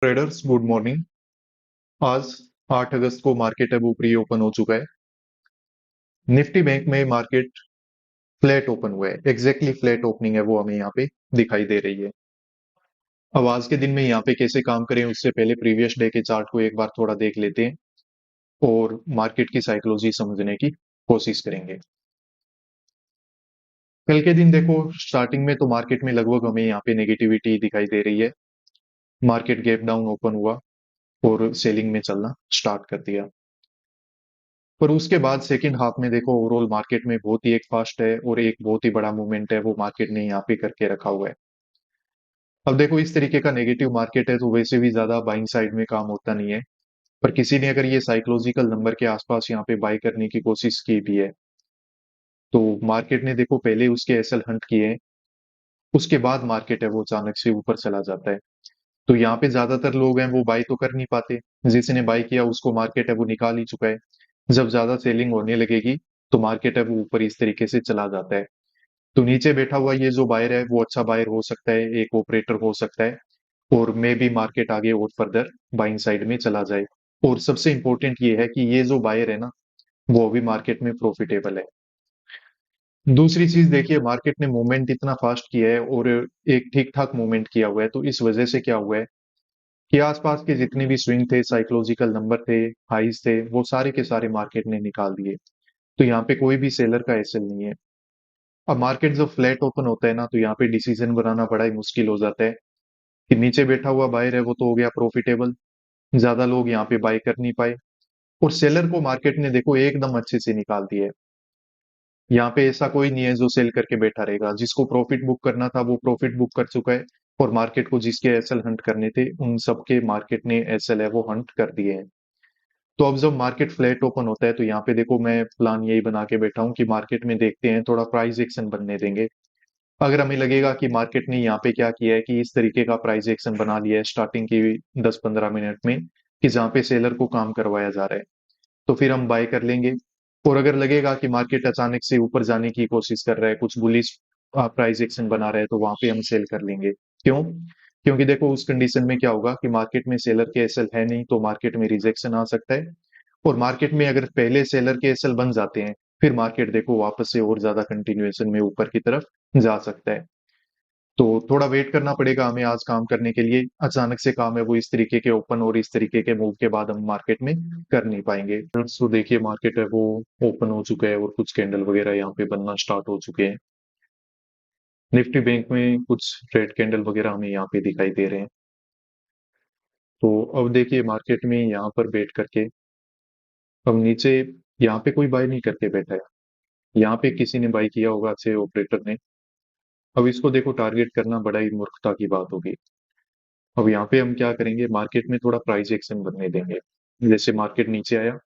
Traders good morning. आज 8 अगस्त को market है वो प्री ओपन हो चुका है। निफ्टी बैंक में मार्केट फ्लैट ओपन हुआ है, एग्जैक्टली फ्लैट ओपनिंग है वो हमें यहाँ पे दिखाई दे रही है। अब आज के दिन में यहाँ पे कैसे काम करें उससे पहले प्रीवियस डे के चार्ट को एक बार थोड़ा देख लेते हैं और मार्केट की साइकोलॉजी समझने की कोशिश करेंगे। कल के दिन देखो, स्टार्टिंग में तो मार्केट में लगभग हमें यहाँ पे नेगेटिविटी दिखाई दे रही है। मार्केट गैप डाउन ओपन हुआ और सेलिंग में चलना स्टार्ट कर दिया। पर उसके बाद सेकंड हाफ में देखो, ओवरऑल मार्केट में बहुत ही एक फास्ट है और एक बहुत ही बड़ा मूवमेंट है वो मार्केट ने यहाँ पे करके रखा हुआ है। अब देखो, इस तरीके का नेगेटिव मार्केट है तो वैसे भी ज्यादा बाइंग साइड में काम होता नहीं है। पर किसी ने अगर ये साइकोलॉजिकल नंबर के आसपास यहाँ पे बाय करने की कोशिश की भी है तो मार्केट ने देखो पहले उसके एसएल हंट किए हैं, उसके बाद मार्केट है वो अचानक से ऊपर चला जाता है। तो यहाँ पे ज्यादातर लोग हैं वो बाय तो कर नहीं पाते। जिसने बाय किया उसको मार्केट है वो निकाल ही चुका है। जब ज्यादा सेलिंग होने लगेगी तो मार्केट है वो ऊपर इस तरीके से चला जाता है। तो नीचे बैठा हुआ ये जो बायर है वो अच्छा बायर हो सकता है, एक ऑपरेटर हो सकता है और मे भी मार्केट आगे और फर्दर बाइंग साइड में चला जाए। और सबसे इंपॉर्टेंट ये है कि ये जो बायर है ना, वो अभी मार्केट में प्रॉफिटेबल है। दूसरी चीज देखिए, मार्केट ने मूवमेंट इतना फास्ट किया है और एक ठीक ठाक मूवमेंट किया हुआ है। तो इस वजह से क्या हुआ है कि आसपास के जितने भी स्विंग थे, साइकोलॉजिकल नंबर थे, हाइज थे, वो सारे के सारे मार्केट ने निकाल दिए। तो यहाँ पे कोई भी सेलर का एसएल नहीं है। अब मार्केट जब फ्लैट ओपन होता है ना तो यहाँ पे डिसीजन बनाना बड़ा ही मुश्किल हो जाता है कि नीचे बैठा हुआ बायर है वो तो हो गया प्रॉफिटेबल, ज्यादा लोग यहाँ पे बाय कर नहीं पाए और सेलर को मार्केट ने देखो एकदम अच्छे से निकाल दिया है। यहाँ पे ऐसा कोई नहीं है जो सेल करके बैठा रहेगा। जिसको प्रॉफिट बुक करना था वो प्रॉफिट बुक कर चुका है और मार्केट को जिसके एसएल हंट करने थे उन सबके मार्केट ने एसएल है वो हंट कर दिए हैं। तो अब जब मार्केट फ्लैट ओपन होता है तो यहाँ पे देखो, मैं प्लान यही बना के बैठा हूँ कि मार्केट में देखते हैं, थोड़ा प्राइस एक्शन बनने देंगे। अगर हमें लगेगा कि मार्केट ने यहाँ पे क्या किया है कि इस तरीके का प्राइस एक्शन बना लिया है स्टार्टिंग की 10-15 मिनट में कि जहाँ पे सेलर को काम करवाया जा रहा है, तो फिर हम बाय कर लेंगे। और अगर लगेगा कि मार्केट अचानक से ऊपर जाने की कोशिश कर रहा है, कुछ बुलिश प्राइस एक्शन बना रहा है, तो वहां पे हम सेल कर लेंगे। क्यों? क्योंकि देखो, उस कंडीशन में क्या होगा कि मार्केट में सेलर के एसएल है नहीं तो मार्केट में रिजेक्शन आ सकता है। और मार्केट में अगर पहले सेलर के एसएल बन जाते हैं फिर मार्केट देखो वापस से और ज्यादा कंटिन्यूएशन में ऊपर की तरफ जा सकता है। तो थोड़ा वेट करना पड़ेगा हमें आज काम करने के लिए। अचानक से काम है वो इस तरीके के ओपन और इस तरीके के मूव के बाद हम मार्केट में कर नहीं पाएंगे। तो देखिए, मार्केट है वो ओपन हो चुका है और कुछ कैंडल वगैरह यहाँ पे बनना स्टार्ट हो चुके हैं। निफ्टी बैंक में कुछ रेड कैंडल वगैरह हमें यहाँ पे दिखाई दे रहे हैं। तो अब देखिए, मार्केट में यहाँ पर बैठ करके अब नीचे यहाँ पे कोई बाय नहीं करके बैठा है। यहाँ पे किसी ने बाय किया होगा, अच्छे ऑपरेटर ने। अब इसको देखो, टारगेट करना बड़ा ही मूर्खता की बात होगी। अब यहाँ पे हम क्या करेंगे, मार्केट में थोड़ा प्राइस एक्शन बनने देंगे। जैसे मार्केट नीचे आया,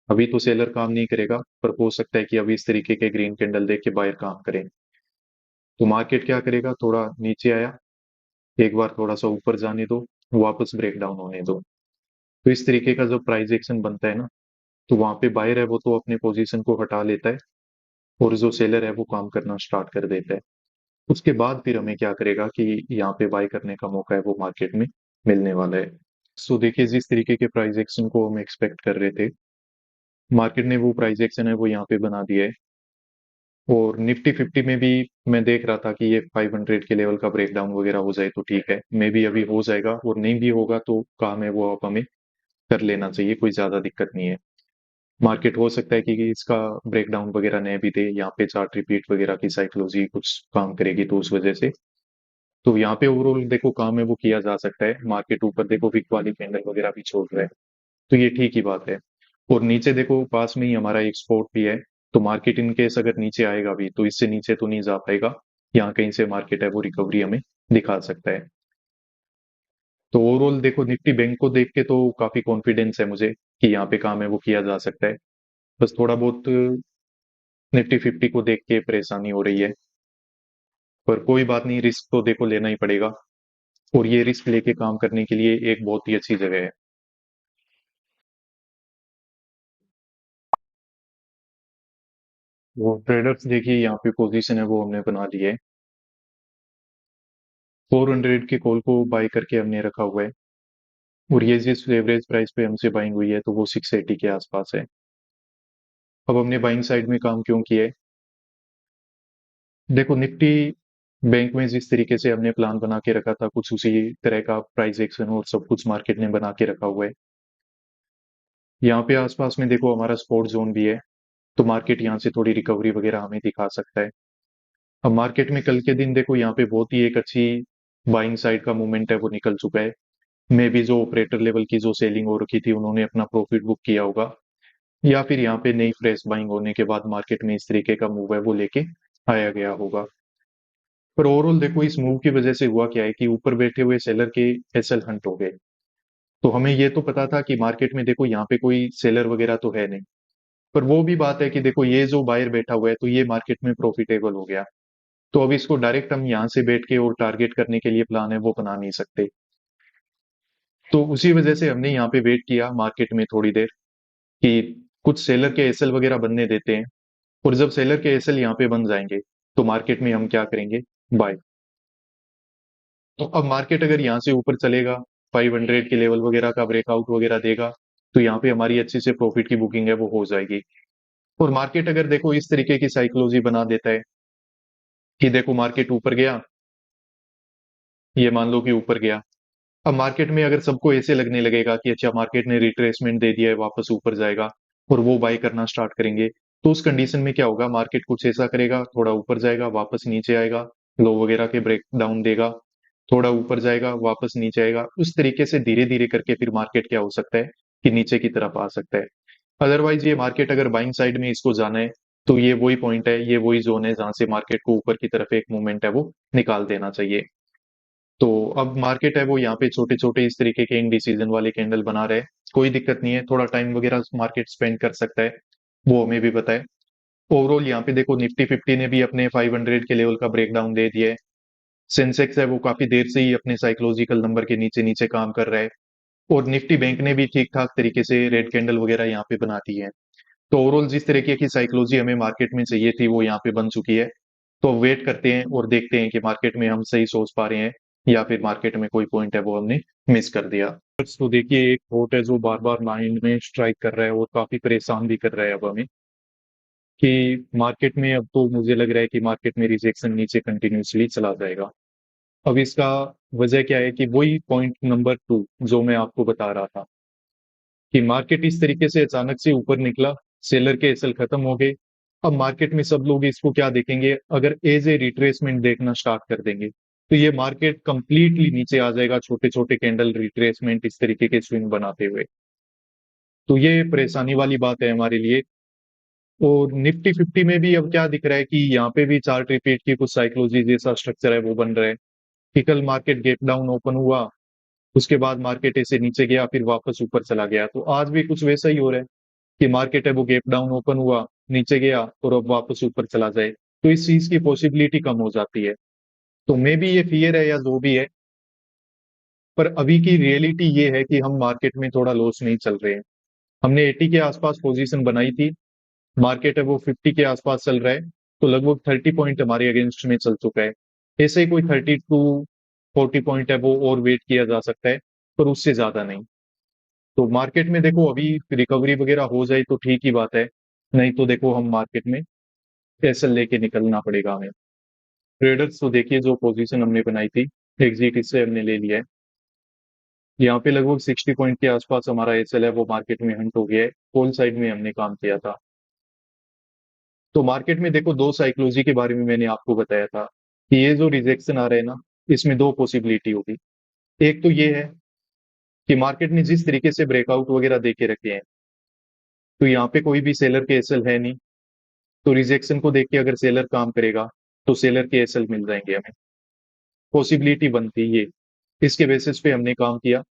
अभी तो सेलर काम नहीं करेगा पर हो सकता है कि अभी इस तरीके के ग्रीन कैंडल देख के बायर काम करें। तो मार्केट क्या करेगा, थोड़ा नीचे आया, एक बार थोड़ा सा ऊपर जाने दो, वापस ब्रेक डाउन होने दो। तो इस तरीके का जब प्राइस एक्शन बनता है ना, तो वहां पे बायर है वो तो अपने पोजीशन को हटा लेता है और जो सेलर है वो काम करना स्टार्ट कर देता है। उसके बाद फिर हमें क्या करेगा कि यहाँ पे बाय करने का मौका है वो मार्केट में मिलने वाला है। सो देखिए, जिस तरीके के प्राइस एक्शन को हम एक्सपेक्ट कर रहे थे, मार्केट ने वो प्राइस एक्शन है वो यहाँ पे बना दिया है। और निफ्टी 50 में भी मैं देख रहा था कि ये 500 के लेवल का ब्रेकडाउन वगैरह हो जाए तो ठीक है, मे बी अभी हो जाएगा और नहीं भी होगा तो काम है वो आप हमें कर लेना चाहिए, कोई ज्यादा दिक्कत नहीं है। मार्केट हो सकता है कि इसका ब्रेकडाउन वगैरह नहीं भी दे, यहाँ पे चार्ट रिपीट वगैरह की साइकोलॉजी कुछ काम करेगी तो उस वजह से। तो यहाँ पे ओवरऑल देखो काम है वो किया जा सकता है। मार्केट ऊपर देखो विक वाली कैंडल वगैरह भी छोड़ रहा है, तो ये ठीक ही बात है। और नीचे देखो पास में ही हमारा एक स्पॉट भी है। तो मार्केट इन केस अगर नीचे आएगा भी तो इससे नीचे तो नहीं जा पाएगा। यहाँ कहीं से मार्केट है वो रिकवरी हमें दिखा सकता है। तो ओवरऑल देखो, निफ्टी बैंक को देख के तो काफी कॉन्फिडेंस है मुझे कि यहाँ पे काम है वो किया जा सकता है। बस थोड़ा बहुत निफ्टी 50 को देख के परेशानी हो रही है, पर कोई बात नहीं, रिस्क तो देखो लेना ही पड़ेगा। और ये रिस्क लेके काम करने के लिए एक बहुत ही अच्छी जगह है। वो ट्रेडर्स देखिए, यहाँ पे पोजीशन है वो हमने बना ली है। 400 के कॉल को बाय करके हमने रखा हुआ है। और ये जिस एवरेज प्राइस पे हमसे बाइंग हुई है तो वो 680 के आसपास है। अब हमने बाइंग साइड में काम क्यों किया है? देखो निफ्टी बैंक में जिस तरीके से हमने प्लान बना के रखा था कुछ उसी तरह का प्राइस एक्शन और सब कुछ मार्केट ने बना के रखा हुआ है। यहाँ पे आसपास में देखो हमारा सपोर्ट जोन भी है, तो मार्केट यहाँ से थोड़ी रिकवरी वगैरह हमें दिखा सकता है। अब मार्केट में कल के दिन देखो यहाँ पे बहुत ही एक अच्छी बाइंग साइड का मूवमेंट है वो निकल चुका है। मे भी जो ऑपरेटर लेवल की जो सेलिंग हो रखी थी उन्होंने अपना प्रॉफिट बुक किया होगा, या फिर यहाँ पे नई फ्रेश बाइंग होने के बाद मार्केट में इस तरीके का मूव है वो लेके आया गया होगा। पर ओवरऑल देखो इस मूव की वजह से हुआ क्या है कि ऊपर बैठे हुए सेलर के एसएल हंट हो गए। तो हमें ये तो पता था कि मार्केट में देखो यहाँ पे कोई सेलर वगैरह तो है नहीं, पर वो भी बात है कि देखो ये जो बायर बैठा हुआ है तो ये मार्केट में प्रॉफिटेबल हो गया, तो अब इसको डायरेक्ट हम यहाँ से बैठ के और टारगेट करने के लिए प्लान है वो बना नहीं सकते। तो उसी वजह से हमने यहाँ पे वेट किया मार्केट में थोड़ी देर कि कुछ सेलर के एसएल वगैरह बनने देते हैं, और जब सेलर के एसएल यहाँ पे बन जाएंगे तो मार्केट में हम क्या करेंगे, बाय। तो अब मार्केट अगर यहाँ से ऊपर चलेगा, 500 के लेवल वगैरह का ब्रेकआउट वगैरह देगा, तो यहाँ पे हमारी अच्छी से प्रॉफिट की बुकिंग है वो हो जाएगी। और मार्केट अगर देखो इस तरीके की साइकोलॉजी बना देता है कि देखो मार्केट ऊपर गया, ये मान लो कि ऊपर गया, अब मार्केट में अगर सबको ऐसे लगने लगेगा कि अच्छा मार्केट ने रिट्रेसमेंट दे दिया है वापस ऊपर जाएगा, और वो बाय करना स्टार्ट करेंगे, तो उस कंडीशन में क्या होगा, मार्केट कुछ ऐसा करेगा, थोड़ा ऊपर जाएगा वापस नीचे आएगा, लो वगैरह के ब्रेक डाउन देगा, थोड़ा ऊपर जाएगा वापस नीचे आएगा, उस तरीके से धीरे धीरे करके फिर मार्केट क्या हो सकता है कि नीचे की तरफ आ सकता है। अदरवाइज ये मार्केट अगर बाइंग साइड में इसको जाना है तो ये वही पॉइंट है, ये वही जोन है जहां से मार्केट को ऊपर की तरफ एक मूवमेंट है वो निकाल देना चाहिए। तो अब मार्केट है वो यहाँ पे छोटे छोटे इस तरीके के इनडिसीजन वाले कैंडल बना रहे हैं, कोई दिक्कत नहीं है, थोड़ा टाइम वगैरह मार्केट स्पेंड कर सकता है, वो हमें भी पता है। ओवरऑल यहाँ पे देखो निफ्टी फिफ्टी ने भी अपने 500 के लेवल का ब्रेकडाउन दे दिया है। सेंसेक्स है वो काफी देर से ही अपने साइकोलॉजिकल नंबर के नीचे नीचे काम कर रहा है, और निफ्टी बैंक ने भी ठीक ठाक तरीके से रेड कैंडल वगैरह यहाँ पे बना दी है। तो ओवरऑल जिस तरीके की साइकोलॉजी हमें मार्केट में चाहिए थी वो यहाँ पे बन चुकी है। तो वेट करते हैं और देखते हैं कि मार्केट में हम सही सोच पा रहे हैं या फिर मार्केट में कोई पॉइंट है वो हमने मिस कर दिया। तो देखिए एक थॉट है जो बार बार माइंड में स्ट्राइक कर रहा है और काफी परेशान भी कर रहा है अब हमें, कि मार्केट में अब तो मुझे लग रहा है कि मार्केट में रिजेक्शन नीचे कंटिन्यूसली चला जाएगा। अब इसका वजह क्या है कि वही पॉइंट नंबर 2 जो मैं आपको बता रहा था कि मार्केट इस तरीके से अचानक से ऊपर निकला, सेलर के एसएल खत्म हो गए। अब मार्केट में सब लोग इसको क्या देखेंगे, अगर एज ए रिट्रेसमेंट देखना स्टार्ट कर देंगे तो ये मार्केट कंप्लीटली नीचे आ जाएगा, छोटे छोटे कैंडल रिट्रेसमेंट इस तरीके के स्विंग बनाते हुए। तो ये परेशानी वाली बात है हमारे लिए। और निफ्टी फिफ्टी में भी अब क्या दिख रहा है कि यहाँ पे भी चार्ट रिपीट की कुछ साइकोलॉजी जैसा स्ट्रक्चर है वो बन रहा है, कि कल मार्केट गैप डाउन ओपन हुआ, उसके बाद मार्केट ऐसे नीचे गया फिर वापस ऊपर चला गया, तो आज भी कुछ वैसा ही हो रहा है कि मार्केट है वो गैप डाउन ओपन हुआ, नीचे गया और अब वापस ऊपर चला जाए, तो इस चीज की पॉसिबिलिटी कम हो जाती है। तो मे भी ये फियर है या जो भी है, पर अभी की रियलिटी ये है कि हम मार्केट में थोड़ा लॉस नहीं चल रहे हैं। हमने 80 के आसपास पोजीशन बनाई थी, मार्केट है वो 50 के आसपास चल रहा है, तो लगभग 30 पॉइंट हमारे अगेंस्ट में चल चुका है। ऐसे ही कोई 30 to 40 पॉइंट है वो और वेट किया जा सकता है, पर उससे ज्यादा नहीं। तो मार्केट में देखो अभी रिकवरी वगैरह हो जाए तो ठीक ही बात है, नहीं तो देखो हम मार्केट में कैसे लेके निकलना पड़ेगा हमें। ट्रेडर्स तो देखिए जो पोजीशन हमने बनाई थी एग्जिट इससे हमने ले लिया है। यहाँ पे लगभग 60 पॉइंट के आसपास हमारा एसएल है वो मार्केट में हंट हो गया है, होल साइड में हमने काम किया था। तो मार्केट में देखो दो साइकोलॉजी के बारे में मैंने आपको बताया था कि ये जो रिजेक्शन आ रहा है ना, इसमें दो पॉसिबिलिटी होगी। एक तो ये है कि मार्केट ने जिस तरीके से ब्रेकआउट वगैरह देके रखे हैं, तो यहाँ पे कोई भी सेलर के एसएल है नहीं, तो रिजेक्शन को देख के अगर सेलर काम करेगा तो सेलर के एसएल मिल जाएंगे हमें, पॉसिबिलिटी बनती ये। इसके बेसिस पे हमने काम किया,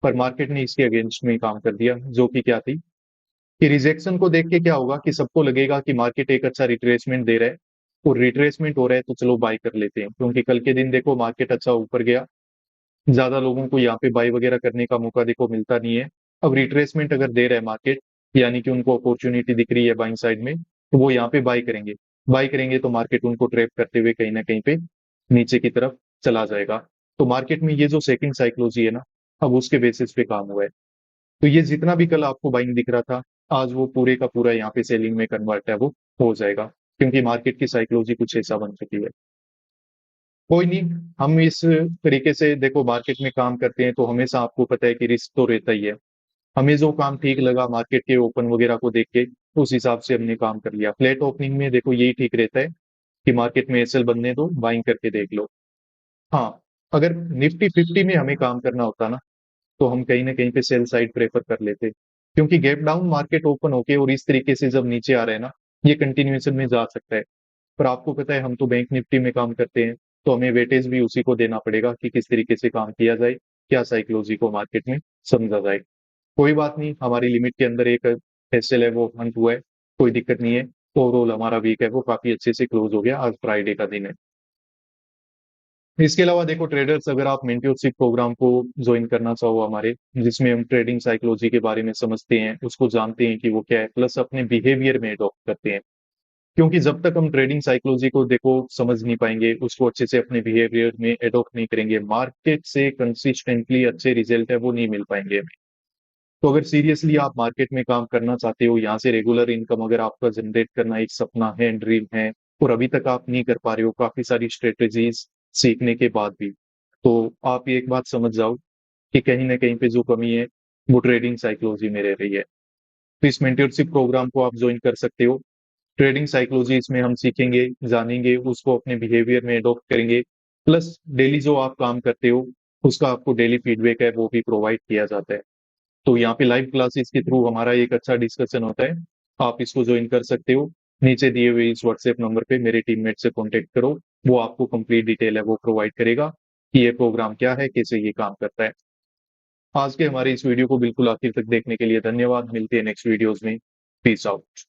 पर मार्केट ने इसके अगेंस्ट में काम कर दिया, जो कि क्या थी कि रिजेक्शन को देख के क्या होगा कि सबको लगेगा कि मार्केट एक अच्छा रिट्रेसमेंट दे रहा है, और रिट्रेसमेंट हो रहा है तो चलो बाय कर लेते हैं, क्योंकि कल के दिन देखो मार्केट अच्छा ऊपर गया, ज्यादा लोगों को यहाँ पे बाय वगैरह करने का मौका देखो मिलता नहीं है। अब रिट्रेसमेंट अगर दे रहा है मार्केट, यानी कि उनको अपॉर्चुनिटी दिख रही है बाइंग साइड में, तो वो यहाँ पे बाय करेंगे। बाय करेंगे तो मार्केट उनको ट्रैप करते हुए कहीं ना कहीं पे नीचे की तरफ चला जाएगा। तो मार्केट में ये जो सेकंड साइकोलॉजी है ना, अब उसके बेसिस पे काम हुआ है। तो ये जितना भी कल आपको बाइंग दिख रहा था, आज वो पूरे का पूरा यहाँ पे सेलिंग में कन्वर्ट है, वो हो जाएगा, क्योंकि मार्केट की साइकोलॉजी कुछ ऐसा बन चुकी है। कोई नहीं, हम इस तरीके से देखो मार्केट में काम करते हैं तो हमेशा आपको पता है कि रिस्क तो रहता ही है। हमें जो काम ठीक लगा मार्केट के ओपन वगैरह को देख के, उस हिसाब से हमने काम कर लिया। फ्लैट ओपनिंग में देखो यही ठीक रहता है कि मार्केट में एसएल बनने दो, बाइंग करके देख लो। हाँ, अगर निफ्टी 50 में हमें काम करना होता ना, तो हम कहीं ना कहीं पे सेल साइड प्रेफर कर लेते, क्योंकि गैप डाउन मार्केट ओपन होके और इस तरीके से जब नीचे आ रहे हैं ना, ये कंटिन्यूएशन में जा सकता है। पर आपको पता है हम तो बैंक निफ्टी में काम करते हैं, तो हमें वेटेज भी उसी को देना पड़ेगा कि किस तरीके से काम किया जाए, क्या साइकोलॉजी को मार्केट में समझा जाए। कोई बात नहीं, हमारी लिमिट के अंदर एक एसएल है वो हंट हुआ है, कोई दिक्कत नहीं है। ओवरऑल हमारा वीक है वो काफी अच्छे से क्लोज हो गया, आज फ्राइडे का दिन है। इसके अलावा देखो ट्रेडर्स, अगर आप मेंटरशिप प्रोग्राम को ज्वाइन करना चाहो हमारे, जिसमें हम ट्रेडिंग साइकोलॉजी के बारे में समझते हैं, उसको जानते हैं कि वो क्या है, प्लस अपने बिहेवियर में अडॉप्ट करते हैं। क्योंकि जब तक हम ट्रेडिंग साइकोलॉजी को देखो समझ नहीं पाएंगे, उसको अच्छे से अपने बिहेवियर में अडॉप्ट नहीं करेंगे, मार्केट से कंसिस्टेंटली अच्छे रिजल्ट है वो नहीं मिल पाएंगे हमें। तो अगर सीरियसली आप मार्केट में काम करना चाहते हो, यहाँ से रेगुलर इनकम अगर आपका जनरेट करना एक सपना है, ड्रीम है, और अभी तक आप नहीं कर पा रहे हो काफी सारी स्ट्रेटेजीज सीखने के बाद भी, तो आप ये एक बात समझ जाओ कि कहीं ना कहीं पे जो कमी है वो ट्रेडिंग साइकोलॉजी में रह रही है। तो इस मेंटरशिप प्रोग्राम को आप ज्वाइन कर सकते हो। ट्रेडिंग साइकोलॉजी इसमें हम सीखेंगे, जानेंगे, उसको अपने बिहेवियर में अडॉप्ट करेंगे, प्लस डेली जो आप काम करते हो उसका आपको डेली फीडबैक है वो भी प्रोवाइड किया जाता है। तो यहाँ पे लाइव क्लासेस के थ्रू हमारा एक अच्छा डिस्कशन होता है, आप इसको ज्वाइन कर सकते हो। नीचे दिए हुए इस व्हाट्सएप नंबर पे मेरे टीममेट से कांटेक्ट करो, वो आपको कंप्लीट डिटेल है वो प्रोवाइड करेगा कि ये प्रोग्राम क्या है, कैसे ये काम करता है। आज के हमारे इस वीडियो को बिल्कुल आखिर तक देखने के लिए धन्यवाद। मिलते हैं नेक्स्ट वीडियोस में। Peace out.